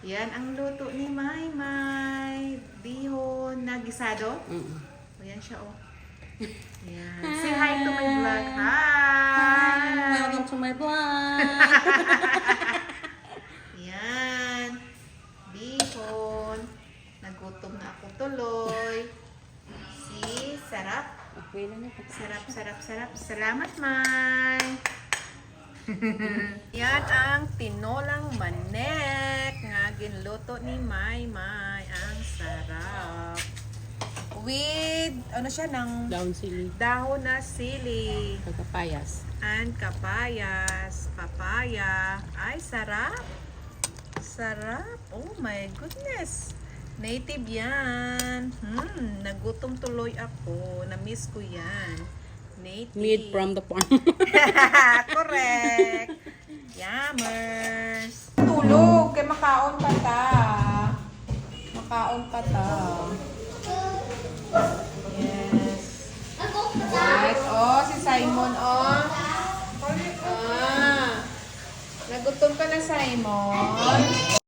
Yan ang luto ni Maymay. Bihon na gisado. O yan siya, oh. Yan. Say hi to my vlog. Hi! Welcome to my vlog. Yan. Bihon. Nagutom na ako tuloy. See? Sarap. Okay lang yan. Sarap, sarap, sarap. Salamat, May. Yan ang tinolang manek nga ginluto ni Maymay. Ang sarap. With, ano siya, ng Down sili. dahon na sili. Pagkapayas. And kapayas. Papaya. Ay, sarap. Sarap. Oh my goodness. Native yan. Nagutom tuloy ako. Na-miss ko yan. Native. Meat from the farm. Correct. Yummers. Tulog. Kay makaon pa ta. Makaon pa ta. Yes. Right. Oh, si Simon, oh. Ah. Nagutom ka na, Simon.